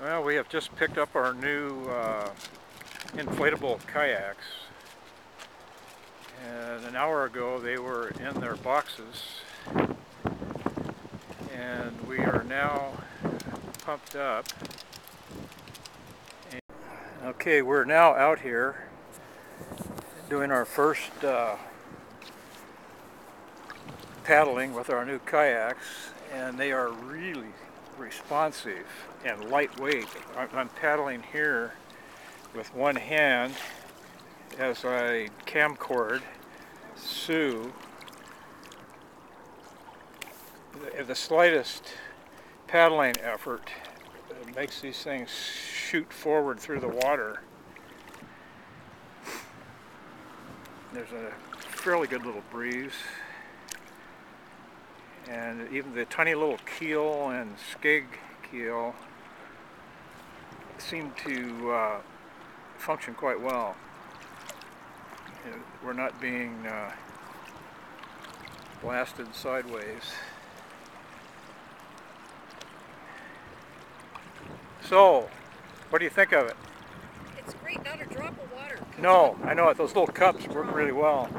Well, we have just picked up our new inflatable kayaks, and an hour ago they were in their boxes, and we are now pumped up. Okay, we're now out here doing our first paddling with our new kayaks, and they are really responsive and lightweight. I'm paddling here with one hand as I camcord Sue. The slightest paddling effort makes these things shoot forward through the water. There's a fairly good little breeze, and even the tiny little keel and skeg keel seem to function quite well. We're not being blasted sideways. So, what do you think of it? It's great, not a drop of water. No, I know it. Those little cups work really well.